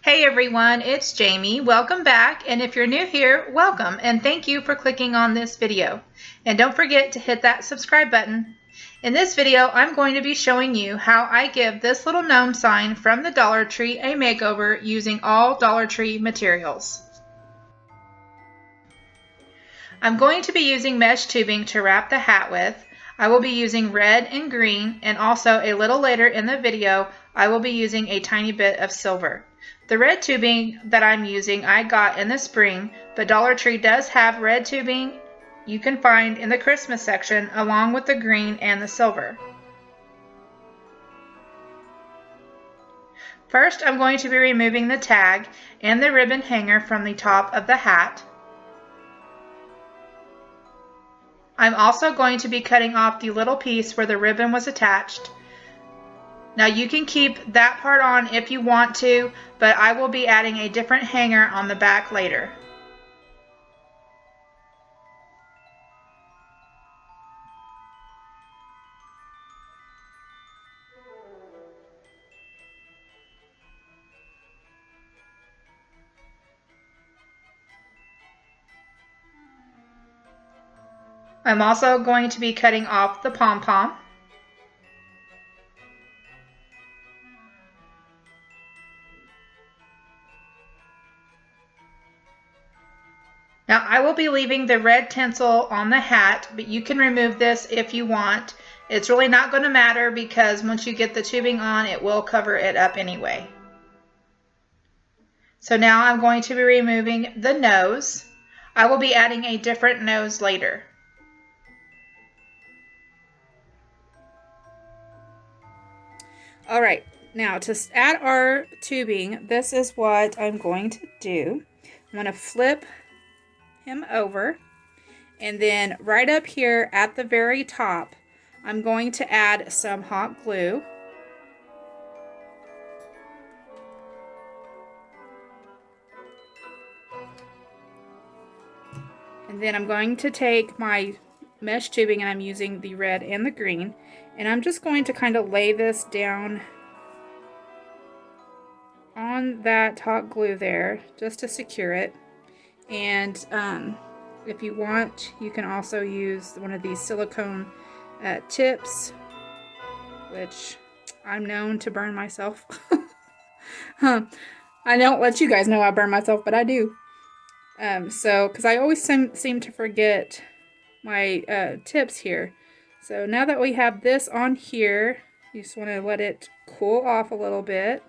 Hey everyone, it's Jamie. Welcome back, and if you're new here, welcome, and thank you for clicking on this video. And don't forget to hit that subscribe button. In this video, I'm going to be showing you how I give this little gnome sign from the Dollar Tree a makeover using all Dollar Tree materials. I'm going to be using mesh tubing to wrap the hat with. I will be using red and green, and also a little later in the video, I will be using a tiny bit of silver. The red tubing that I'm using I got in the spring, but Dollar Tree does have red tubing you can find in the Christmas section along with the green and the silver. First, I'm going to be removing the tag and the ribbon hanger from the top of the hat. I'm also going to be cutting off the little piece where the ribbon was attached. Now you can keep that part on if you want to, but I will be adding a different hanger on the back later. I'm also going to be cutting off the pom-pom. Now I will be leaving the red tinsel on the hat, but you can remove this if you want. It's really not going to matter because once you get the tubing on, it will cover it up anyway. So now I'm going to be removing the nose. I will be adding a different nose later. All right, now to add our tubing, this is what I'm going to do. I'm going to flip him over, and then right up here at the very top, I'm going to add some hot glue. And then I'm going to take my mesh tubing, and I'm using the red and the green, and I'm just going to kind of lay this down on that hot glue there just to secure it. And if you want, you can also use one of these silicone tips, which I'm known to burn myself. I don't let you guys know I burn myself, but I do. Because I always seem to forget my tips here. So now that we have this on here, you just want to let it cool off a little bit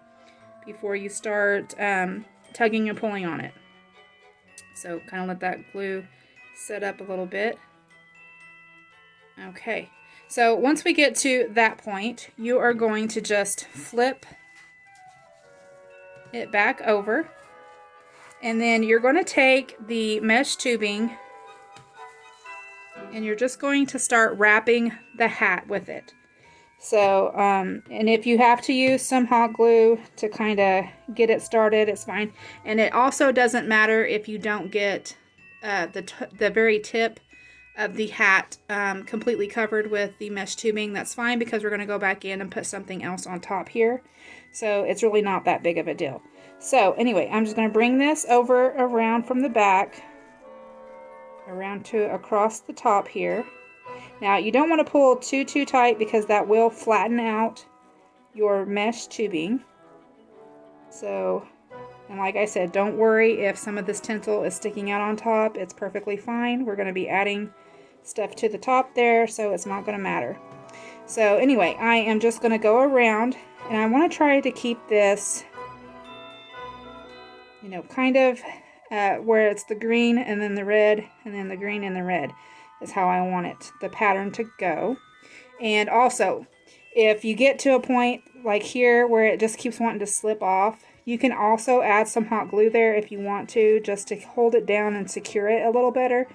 before you start tugging and pulling on it. So kind of let that glue set up a little bit. Okay, so once we get to that point, you are going to just flip it back over. And then you're going to take the mesh tubing and you're just going to start wrapping the hat with it. So, and if you have to use some hot glue to kind of get it started, it's fine. And it also doesn't matter if you don't get the very tip of the hat completely covered with the mesh tubing. That's fine because we're going to go back in and put something else on top here. So it's really not that big of a deal. So anyway, I'm just going to bring this over around from the back, around to across the top here. Now you don't want to pull too tight because that will flatten out your mesh tubing. So, and like I said, don't worry if some of this tinsel is sticking out on top. It's perfectly fine. We're going to be adding stuff to the top there, so it's not going to matter. So anyway, I am just going to go around, and I want to try to keep this, you know, kind of where it's the green and then the red and then the green and the red is how I want it, the pattern to go. And also, if you get to a point like here where it just keeps wanting to slip off, you can also add some hot glue there if you want to, just to hold it down and secure it a little better.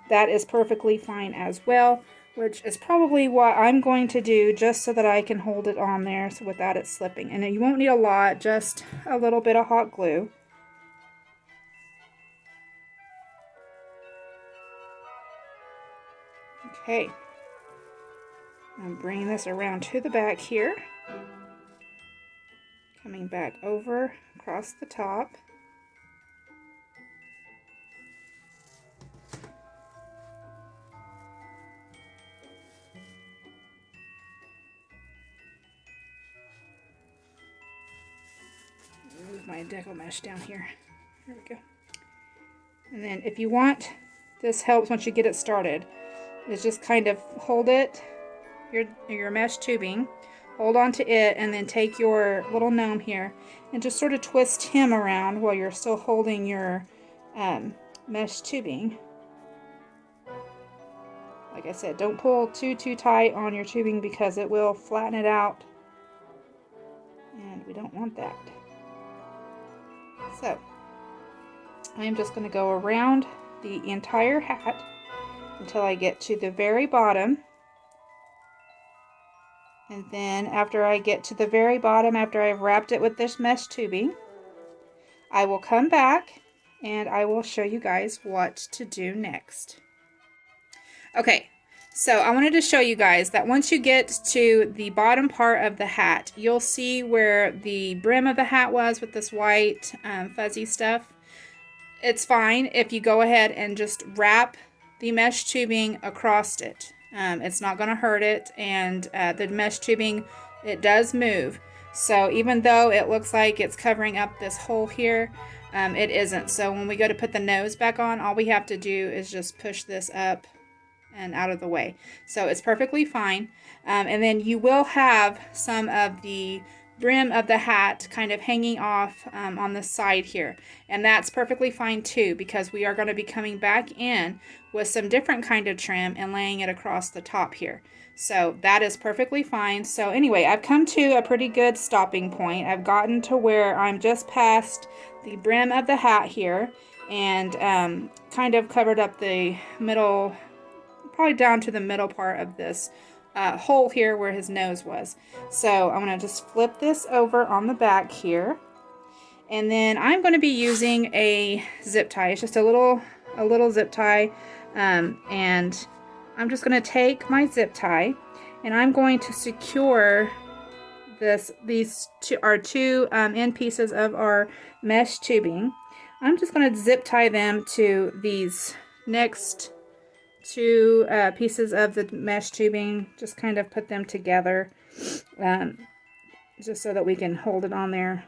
That is perfectly fine as well, which is probably what I'm going to do just so that I can hold it on there so without it slipping. And you won't need a lot, just a little bit of hot glue. Okay, I'm bringing this around to the back here. Coming back over across the top. Move my deco mesh down here. There we go. And then if you want, this helps once you get it started, is just kind of hold it, your mesh tubing, hold on to it, and then take your little gnome here and just sort of twist him around while you're still holding your mesh tubing. Like I said, don't pull too tight on your tubing because it will flatten it out, and we don't want that. So I am just going to go around the entire hat until I get to the very bottom. And then after I get to the very bottom, after I've wrapped it with this mesh tubing, I will come back and I will show you guys what to do next. Okay, so I wanted to show you guys that once you get to the bottom part of the hat, you'll see where the brim of the hat was with this white fuzzy stuff. It's fine if you go ahead and just wrap the mesh tubing across it. It's not going to hurt it, and the mesh tubing, it does move. So even though it looks like it's covering up this hole here, it isn't. So when we go to put the nose back on, all we have to do is just push this up and out of the way. So it's perfectly fine. And then you will have some of the brim of the hat kind of hanging off on the side here, and that's perfectly fine too, because we are going to be coming back in with some different kind of trim and laying it across the top here. So that is perfectly fine. So anyway, I've come to a pretty good stopping point. I've gotten to where I'm just past the brim of the hat here, and kind of covered up the middle, probably down to the middle part of this hole here where his nose was. So I'm going to just flip this over on the back here, and then I'm going to be using a zip tie. It's just a little zip tie, and I'm just going to take my zip tie and I'm going to secure these two end pieces of our mesh tubing. I'm just going to zip tie them to these next two pieces of the mesh tubing, just kind of put them together, just so that we can hold it on there,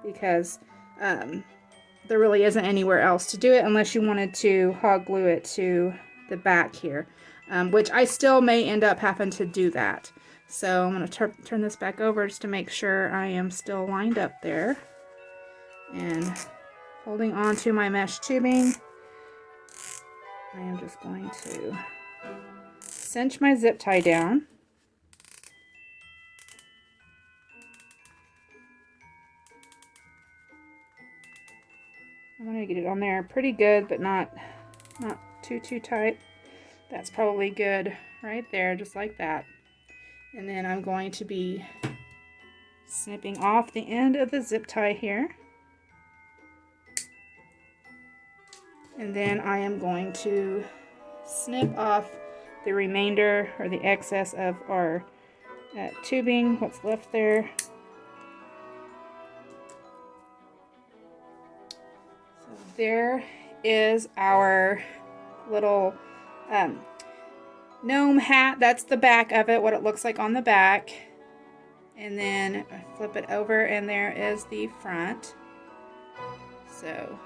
because there really isn't anywhere else to do it unless you wanted to hot glue it to the back here, which I still may end up having to do that. So I'm going to turn this back over just to make sure I am still lined up there, and holding on to my mesh tubing, I am just going to cinch my zip tie down. I'm going to get it on there pretty good, but not too tight. That's probably good right there, just like that. And then I'm going to be snipping off the end of the zip tie here. And then I am going to snip off the remainder or the excess of our tubing, what's left there. So there is our little gnome hat. That's the back of it, what it looks like on the back. And then I flip it over and there is the front. So,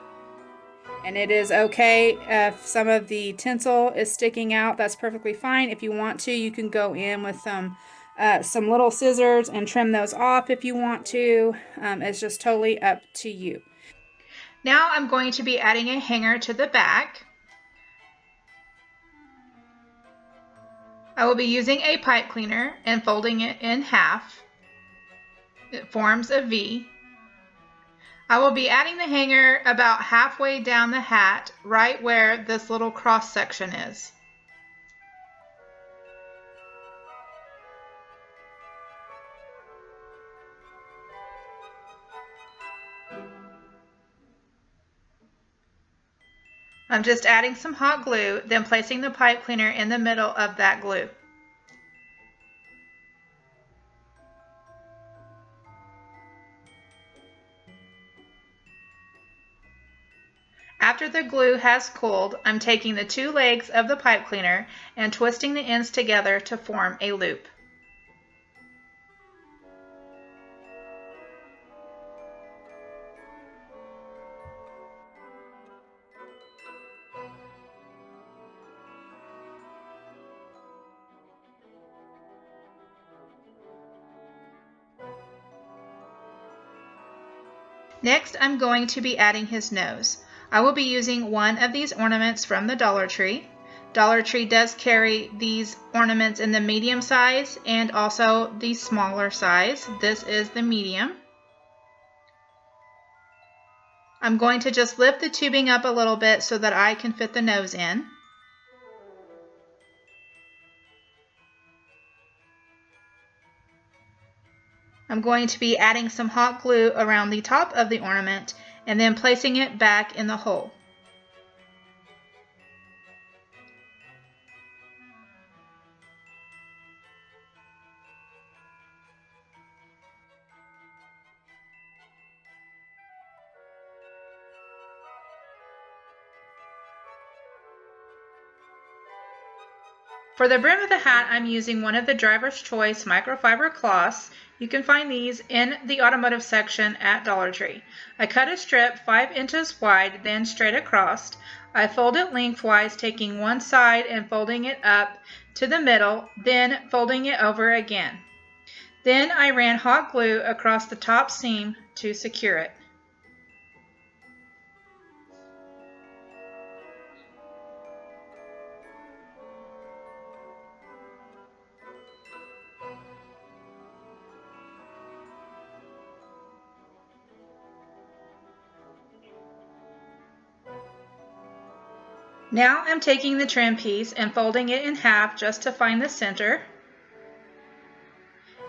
and it is okay if some of the tinsel is sticking out. That's perfectly fine. If you want to, you can go in with some little scissors and trim those off if you want to. It's just totally up to you. Now I'm going to be adding a hanger to the back. I will be using a pipe cleaner and folding it in half. It forms a V. I will be adding the hanger about halfway down the hat, right where this little cross section is. I'm just adding some hot glue, then placing the pipe cleaner in the middle of that glue. After the glue has cooled, I'm taking the two legs of the pipe cleaner and twisting the ends together to form a loop. Next, I'm going to be adding his nose. I will be using one of these ornaments from the Dollar Tree. Dollar Tree does carry these ornaments in the medium size and also the smaller size. This is the medium. I'm going to just lift the tubing up a little bit so that I can fit the nose in. I'm going to be adding some hot glue around the top of the ornament and then placing it back in the hole. For the brim of the hat, I'm using one of the Driver's Choice microfiber cloths. You can find these in the automotive section at Dollar Tree. I cut a strip 5 inches wide, then straight across. I fold it lengthwise, taking one side and folding it up to the middle, then folding it over again. Then I ran hot glue across the top seam to secure it. Now I'm taking the trim piece and folding it in half just to find the center,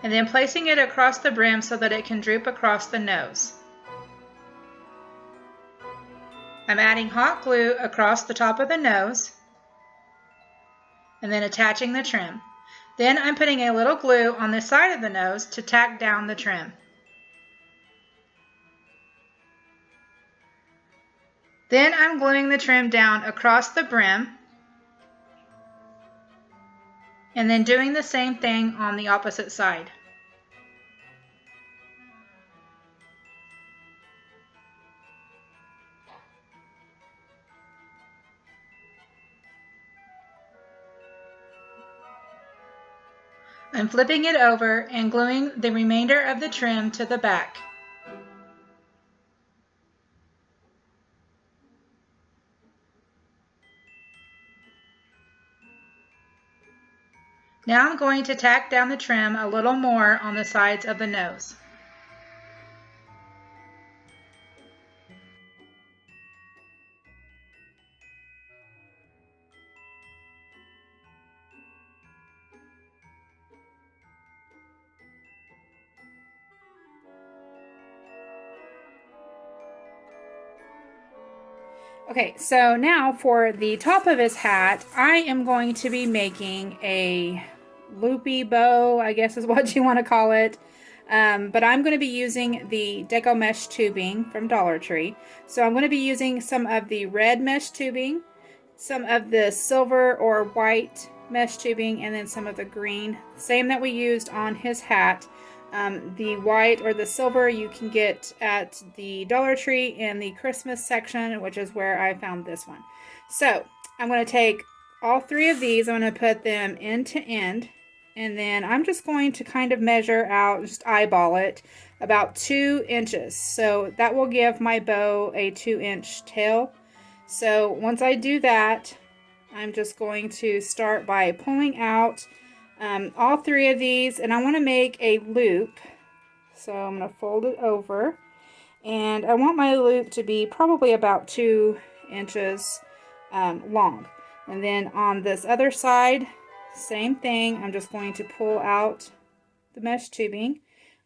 and then placing it across the brim so that it can droop across the nose. I'm adding hot glue across the top of the nose and then attaching the trim. Then I'm putting a little glue on the side of the nose to tack down the trim. Then I'm gluing the trim down across the brim and then doing the same thing on the opposite side. I'm flipping it over and gluing the remainder of the trim to the back. Now I'm going to tack down the trim a little more on the sides of the nose. Okay, so now for the top of his hat, I am going to be making a loopy bow, I guess is what you want to call it. But I'm going to be using the Decor mesh tubing from Dollar Tree. So I'm going to be using some of the red mesh tubing, some of the silver or white mesh tubing, and then some of the green, same that we used on his hat. The white or the silver you can get at the Dollar Tree in the Christmas section, which is where I found this one. So I'm going to take all 3 of these, I'm going to put them end to end, and then I'm just going to kind of measure out, just eyeball it, about 2 inches. So that will give my bow a 2-inch tail. So once I do that, I'm just going to start by pulling out all 3 of these, and I want to make a loop. So I'm going to fold it over, and I want my loop to be probably about 2 inches long. And then on this other side, same thing. I'm just going to pull out the mesh tubing.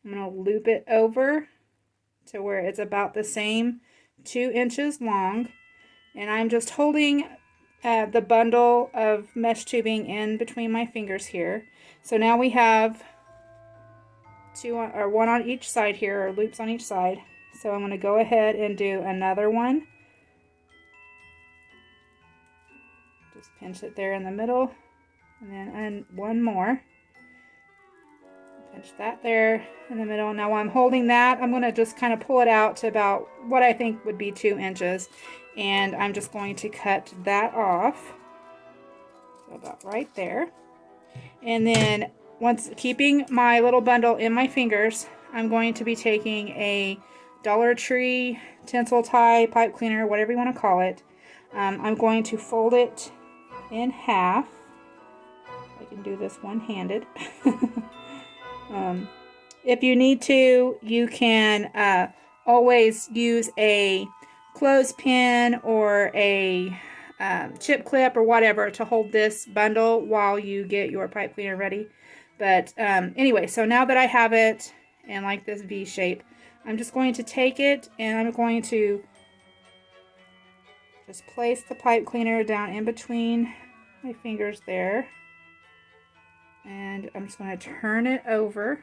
I'm going to loop it over to where it's about the same 2 inches long, and I'm just holding the bundle of mesh tubing in between my fingers here. So now we have 2 or 1 on each side here, or loops on each side. So I'm going to go ahead and do another one Just pinch it there in the middle, and then one more. Pinch that there in the middle. Now while I'm holding that, I'm going to just kind of pull it out to about what I think would be 2 inches. And I'm just going to cut that off. So about right there. And then once keeping my little bundle in my fingers, I'm going to be taking a Dollar Tree tinsel tie, pipe cleaner, whatever you want to call it. I'm going to fold it in half. I can do this one-handed. If you need to, you can always use a clothespin or a chip clip or whatever to hold this bundle while you get your pipe cleaner ready. But anyway, so now that I have it in like this V shape, I'm just going to take it and I'm going to just place the pipe cleaner down in between my fingers there. And I'm just going to turn it over.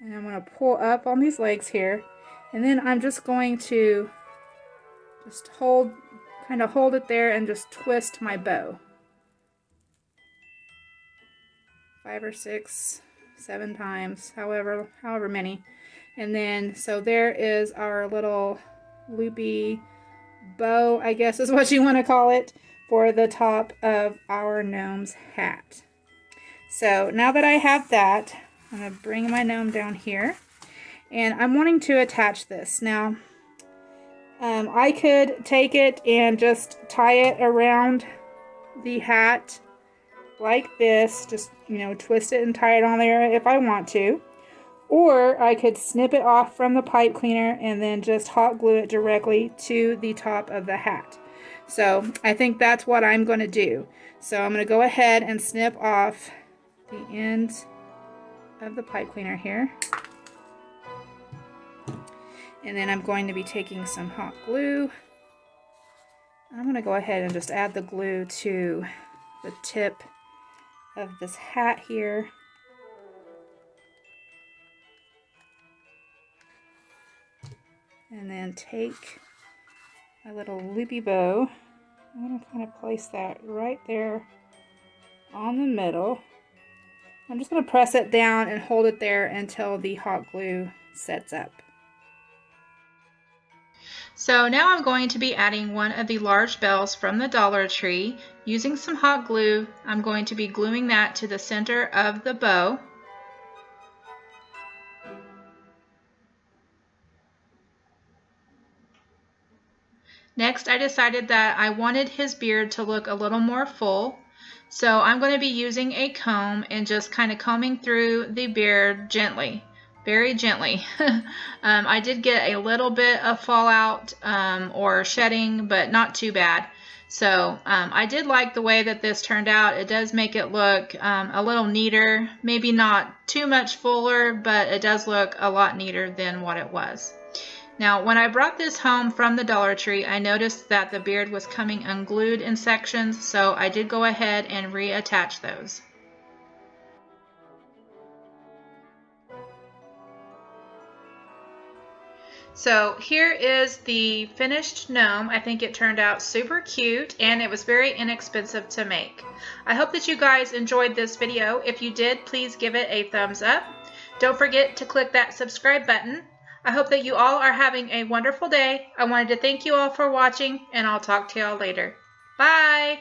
And I'm going to pull up on these legs here. And then I'm just going to just kind of hold it there and just twist my bow. 5 or 6, 7 times, however many. And then, so there is our little loopy bow, I guess is what you want to call it, for the top of our gnome's hat. So now that I have that, I'm going to bring my gnome down here, and I'm wanting to attach this. Now, I could take it and just tie it around the hat like this, just, you know, twist it and tie it on there if I want to. Or I could snip it off from the pipe cleaner and then just hot glue it directly to the top of the hat. So I think that's what I'm going to do. So I'm going to go ahead and snip off the ends of the pipe cleaner here. And then I'm going to be taking some hot glue. I'm going to go ahead and just add the glue to the tip of this hat here. And then take a little loopy bow. I'm going to kind of place that right there on the middle. I'm just going to press it down and hold it there until the hot glue sets up. So now I'm going to be adding one of the large bells from the Dollar Tree. Using some hot glue, I'm going to be gluing that to the center of the bow. Next, I decided that I wanted his beard to look a little more full. So I'm going to be using a comb and just kind of combing through the beard gently, very gently. I did get a little bit of fallout or shedding, but not too bad. So I did like the way that this turned out. It does make it look a little neater, maybe not too much fuller, but it does look a lot neater than what it was. Now, when I brought this home from the Dollar Tree, I noticed that the beard was coming unglued in sections, so I did go ahead and reattach those. So here is the finished gnome. I think it turned out super cute and it was very inexpensive to make. I hope that you guys enjoyed this video. If you did, please give it a thumbs up. Don't forget to click that subscribe button. I hope that you all are having a wonderful day. I wanted to thank you all for watching, and I'll talk to y'all later. Bye!